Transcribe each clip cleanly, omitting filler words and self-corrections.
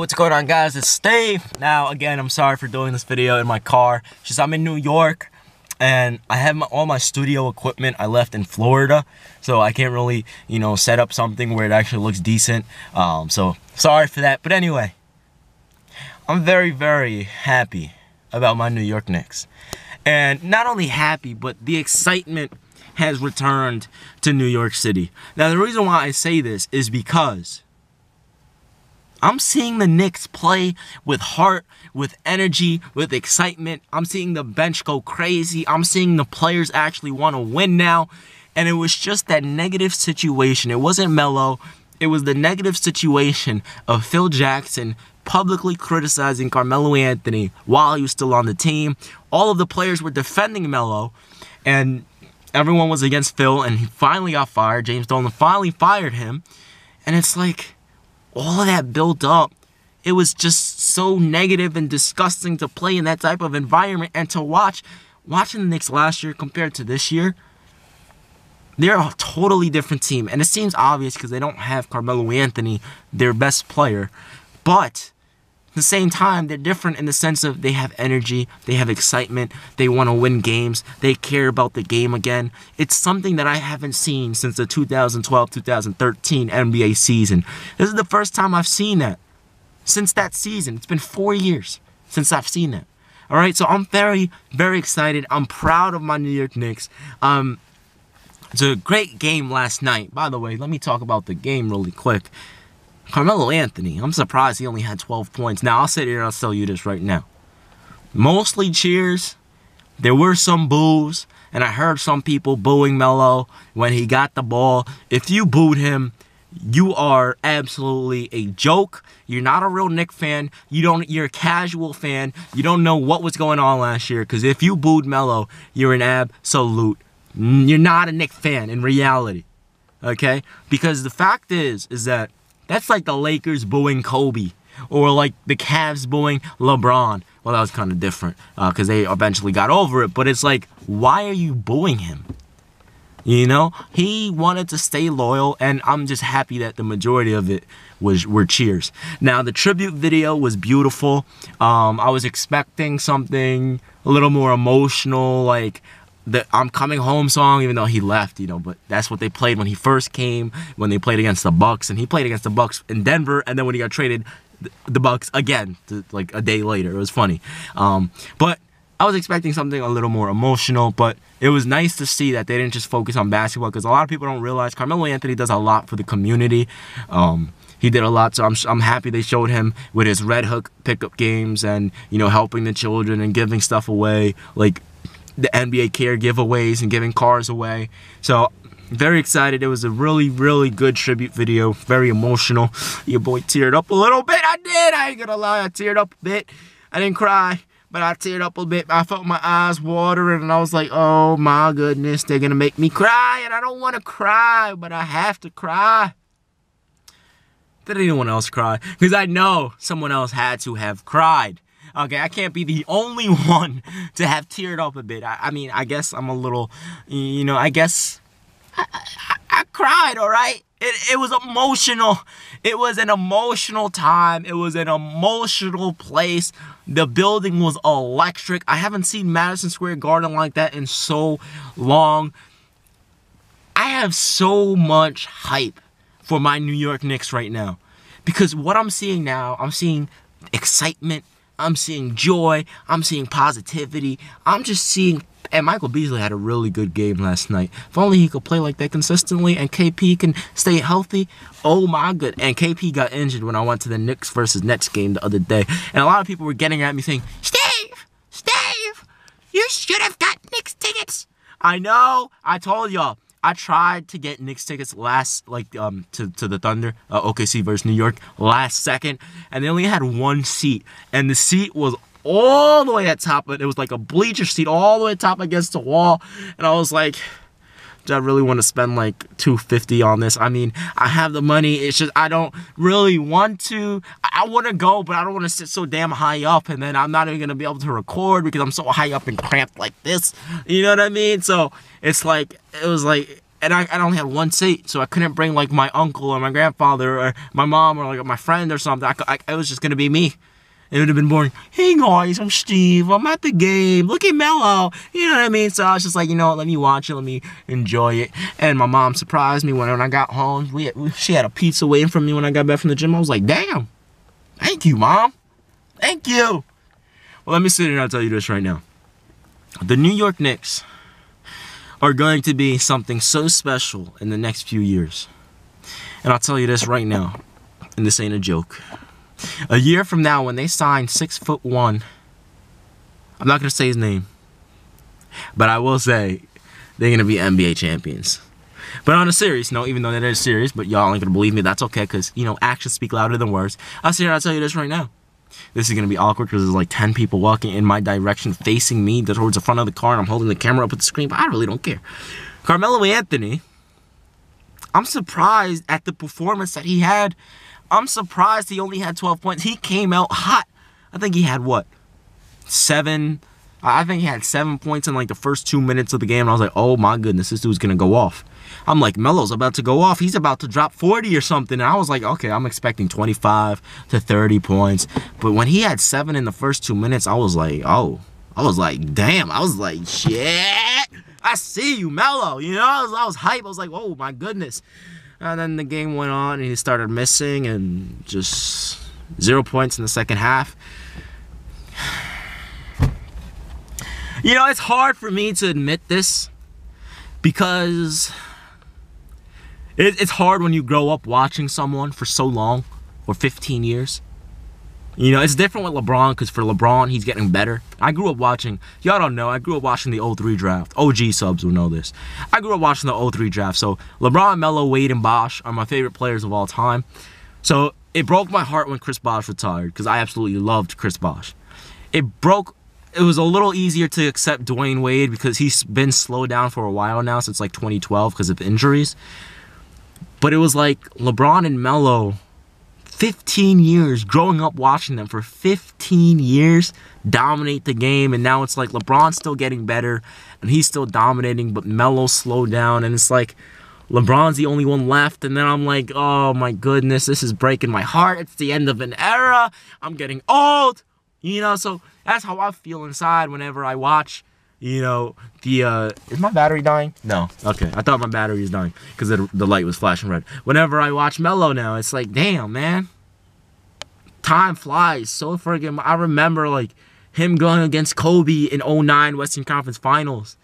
What's going on, guys? It's Steve. Now, again, I'm sorry for doing this video in my car. It's just I'm in New York, and I have all my studio equipment I left in Florida, so I can't really, set up something where it actually looks decent. So sorry for that. But anyway, I'm very, very happy about my New York Knicks. And not only happy, but the excitement has returned to New York City. Now, the reason why I say this is because I'm seeing the Knicks play with heart, with energy, with excitement. I'm seeing the bench go crazy. I'm seeing the players actually want to win now. And it was just that negative situation. It wasn't Melo. It was the negative situation of Phil Jackson publicly criticizing Carmelo Anthony while he was still on the team. All of the players were defending Melo, and everyone was against Phil, and he finally got fired. James Dolan finally fired him. And it's like, all of that built up, it was just so negative and disgusting to play in that type of environment. And to watching the Knicks last year compared to this year, they're a totally different team. And it seems obvious because they don't have Carmelo Anthony, their best player. But at the same time, they're different in the sense of they have energy, they have excitement, they want to win games, they care about the game again. It's something that I haven't seen since the 2012-2013 NBA season. This is the first time I've seen that since that season. It's been 4 years since I've seen that. All right, so I'm very, very excited. I'm proud of my New York Knicks. It's a great game last night. By the way, let me talk about the game really quick. Carmelo Anthony, I'm surprised he only had 12 points. Now, I'll sit here and I'll tell you this right now. Mostly cheers. There were some boos, and I heard some people booing Melo when he got the ball. If you booed him, you are absolutely a joke. You're not a real Knicks fan. You're a casual fan. You don't know what was going on last year, because if you booed Melo, you're an absolute. You're not a Knicks fan in reality. Okay? Because the fact is that that's like the Lakers booing Kobe, or like the Cavs booing LeBron. Well, that was kind of different because they eventually got over it. But it's like, why are you booing him? He wanted to stay loyal, and I'm just happy that the majority of it were cheers. Now, the tribute video was beautiful. I was expecting something a little more emotional, like the I'm Coming Home song, even though he left, but that's what they played when he first came, when they played against the Bucks, and he played against the Bucks in Denver, and then when he got traded, the Bucks again, like a day later. It was funny. But I was expecting something a little more emotional, but it was nice to see that they didn't just focus on basketball, because a lot of people don't realize Carmelo Anthony does a lot for the community. He did a lot, so I'm happy they showed him with his Red Hook pickup games and, helping the children and giving stuff away, like the NBA Care giveaways and giving cars away. So very excited. It was a really, really good tribute video. Very emotional. Your boy teared up a little bit. I did. I ain't gonna lie. I teared up a bit. I didn't cry, but I teared up a bit. I felt my eyes watering, and I was like, oh my goodness, they're gonna make me cry, and I don't want to cry, but I have to cry. Did anyone else cry? Because I know someone else had to have cried. Okay, I can't be the only one to have teared up a bit. I mean, I guess I'm a little, I guess I cried, all right? It was emotional. It was an emotional time. It was an emotional place. The building was electric. I haven't seen Madison Square Garden like that in so long. I have so much hype for my New York Knicks right now, because what I'm seeing now, I'm seeing excitement. I'm seeing joy. I'm seeing positivity. I'm just seeing... And Michael Beasley had a really good game last night. If only he could play like that consistently, and KP can stay healthy. Oh my good. And KP got injured when I went to the Knicks versus Nets game the other day. And a lot of people were getting at me saying, Steve, you should have got Knicks tickets. I know. I told y'all. I tried to get Knicks tickets last, to the Thunder, OKC versus New York, last second, and they only had one seat, and the seat was all the way at top, but it was like a bleacher seat all the way at top against the wall, and I was like, do I really want to spend like $250 on this? I mean, I have the money. It's just I don't really want to. I want to go, but I don't want to sit so damn high up, and then I'm not even going to be able to record because I'm so high up and cramped like this. You know what I mean? So it's like, it was like, and I only had one seat, so I couldn't bring like my uncle or my grandfather or my mom or like my friend or something. It was just gonna be me. It would have been boring. Hey guys, I'm Steve. I'm at the game. Look at Melo. You know what I mean? So I was just like, you know what? Let me watch it. Let me enjoy it. And my mom surprised me when I got home. She had a pizza waiting for me when I got back from the gym. I was like, damn. Thank you, Mom. Thank you. Well, let me sit here and I'll tell you this right now. The New York Knicks are going to be something so special in the next few years. And I'll tell you this right now, and this ain't a joke. A year from now, when they sign 6'1", I'm not going to say his name, but I will say they're going to be NBA champions. But on a serious note, even though that is serious, but y'all ain't going to believe me, that's okay, because, you know, actions speak louder than words. I'll sit here and I'll tell you this right now. This is going to be awkward because there's like 10 people walking in my direction facing me towards the front of the car and I'm holding the camera up at the screen, but I really don't care. Carmelo Anthony, I'm surprised at the performance that he had. I'm surprised he only had 12 points. He came out hot. I think he had what? 7? I think he had 7 points in like the first 2 minutes of the game. And I was like, oh my goodness, this dude's going to go off. I'm like, Melo's about to go off. He's about to drop 40 or something. And I was like, okay, I'm expecting 25 to 30 points. But when he had 7 in the first 2 minutes, I was like, oh. I was like, damn. I was like, shit. I see you, Melo. You know, I was hype. I was like, oh my goodness. And then the game went on and he started missing and just 0 points in the second half. You know, it's hard for me to admit this because it's hard when you grow up watching someone for so long, or 15 years. You know, it's different with LeBron because for LeBron, he's getting better. I grew up watching, y'all don't know, I grew up watching the 03 draft. OG subs will know this. I grew up watching the 03 draft. So LeBron, Melo, Wade, and Bosh are my favorite players of all time. So it broke my heart when Chris Bosh retired because I absolutely loved Chris Bosh. It was a little easier to accept Dwayne Wade because he's been slowed down for a while now, since like 2012 because of injuries. But it was like LeBron and Melo, 15 years, growing up watching them for 15 years, dominate the game, and now it's like LeBron's still getting better, and he's still dominating, but Melo's slowed down, and it's like LeBron's the only one left, and then I'm like, oh my goodness, this is breaking my heart. It's the end of an era. I'm getting old. You know, so that's how I feel inside whenever I watch, you know, is my battery dying? No. Okay. I thought my battery was dying because the light was flashing red. Whenever I watch Melo now, it's like, damn, man. Time flies so friggin'. I remember, like, him going against Kobe in 09 Western Conference Finals.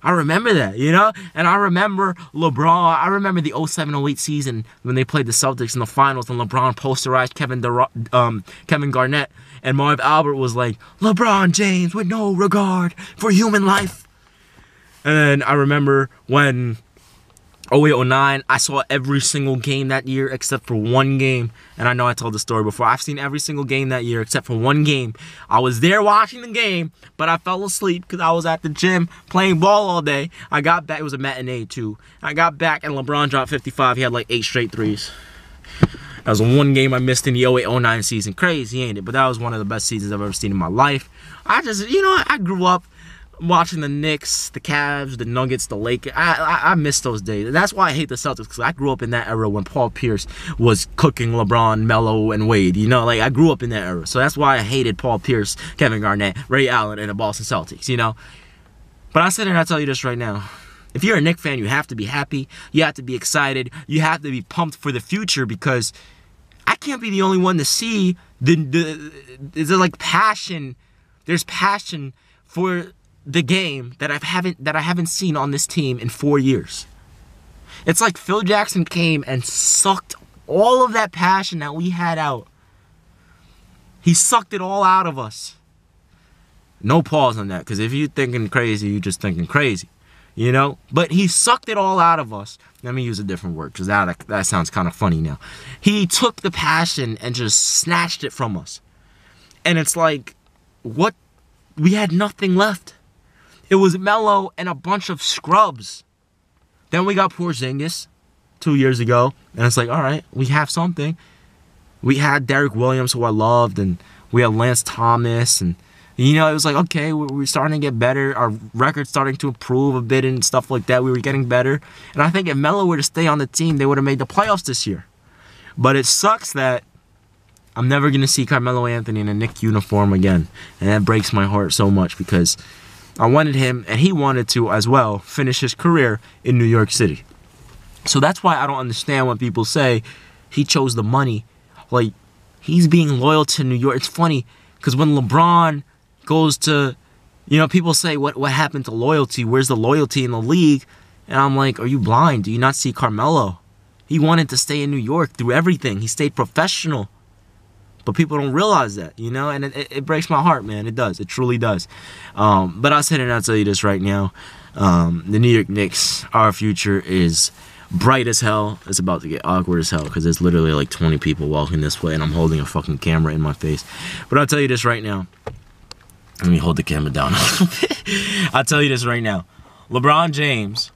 I remember that, you know? And I remember LeBron. I remember the 07-08 season when they played the Celtics in the finals and LeBron posterized Kevin Garnett. And Marv Albert was like, LeBron James with no regard for human life. And then I remember when 08-09, I saw every single game that year except for one game. And I know I told the story before. I've seen every single game that year except for one game. I was there watching the game, but I fell asleep because I was at the gym playing ball all day. I got back. It was a matinee, too. I got back, and LeBron dropped 55. He had like 8 straight threes. That was the one game I missed in the 08-09 season. Crazy, ain't it? But that was one of the best seasons I've ever seen in my life. I just, you know, I grew up watching the Knicks, the Cavs, the Nuggets, the Lakers. I miss those days. And that's why I hate the Celtics, because I grew up in that era when Paul Pierce was cooking LeBron, Melo, and Wade. You know, like, I grew up in that era. So that's why I hated Paul Pierce, Kevin Garnett, Ray Allen, and the Boston Celtics, you know. But I sit here and I tell you this right now. If you're a Knicks fan, you have to be happy. You have to be excited. You have to be pumped for the future, because I can't be the only one to see there's like passion. There's passion for the game that I haven't seen on this team in 4 years. It's like Phil Jackson came and sucked all of that passion that we had out. He sucked it all out of us. No pause on that, because if you're thinking crazy, you're just thinking crazy. You know? But he sucked it all out of us. Let me use a different word, because that sounds kind of funny now. He took the passion and just snatched it from us. And it's like, what? We had nothing left. It was Melo and a bunch of scrubs. Then we got Porzingis 2 years ago. And it's like, all right, we have something. We had Derek Williams, who I loved. And we had Lance Thomas. And, You know, it was like, okay, we're starting to get better. Our record's starting to improve a bit and stuff like that. We were getting better. And I think if Melo were to stay on the team, they would have made the playoffs this year. But it sucks that I'm never going to see Carmelo Anthony in a Knicks uniform again. And that breaks my heart so much because I wanted him, and he wanted to as well, finish his career in New York City. So that's why I don't understand when people say he chose the money. Like, he's being loyal to New York. It's funny because when LeBron goes to, you know, people say, what happened to loyalty? Where's the loyalty in the league? And I'm like, are you blind? Do you not see Carmelo? He wanted to stay in New York through everything. He stayed professional. But people don't realize that, you know? And it breaks my heart, man. It does. It truly does. But I'll sit here and I'll tell you this right now. The New York Knicks, our future is bright as hell. It's about to get awkward as hell because there's literally like 20 people walking this way and I'm holding a fucking camera in my face. But I'll tell you this right now. Let me hold the camera down a little bit. I'll tell you this right now. LeBron James,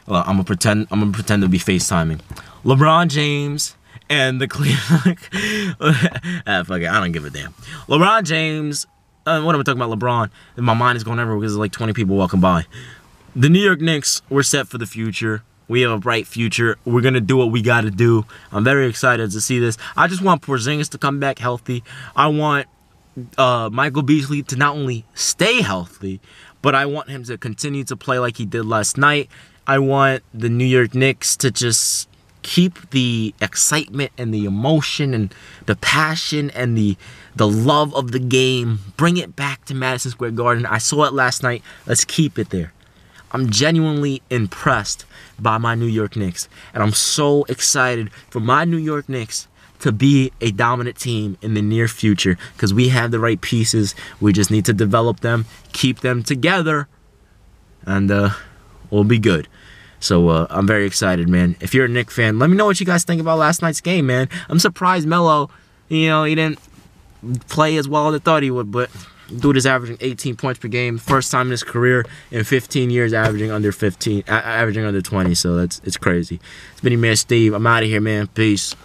well, I'm gonna pretend to be FaceTiming. LeBron James and the Cleveland fuck it, I don't give a damn. LeBron James, what am I talking about? LeBron. My mind is going everywhere because there's like 20 people walking by. The New York Knicks, we're set for the future. We have a bright future. We're going to do what we got to do. I'm very excited to see this. I just want Porzingis to come back healthy. I want Michael Beasley to not only stay healthy, but I want him to continue to play like he did last night. I want the New York Knicks to just keep the excitement and the emotion and the passion and the love of the game. Bring it back to Madison Square Garden. I saw it last night. Let's keep it there. I'm genuinely impressed by my New York Knicks. And I'm so excited for my New York Knicks to be a dominant team in the near future because we have the right pieces. We just need to develop them, keep them together, and we'll be good. So I'm very excited, man. If you're a Knicks fan, let me know what you guys think about last night's game, man. I'm surprised Melo, you know, he didn't play as well as I thought he would, but dude is averaging 18 points per game. First time in his career in 15 years averaging under 15, averaging under 20. So it's crazy. It's been your man Steve. I'm out of here, man. Peace.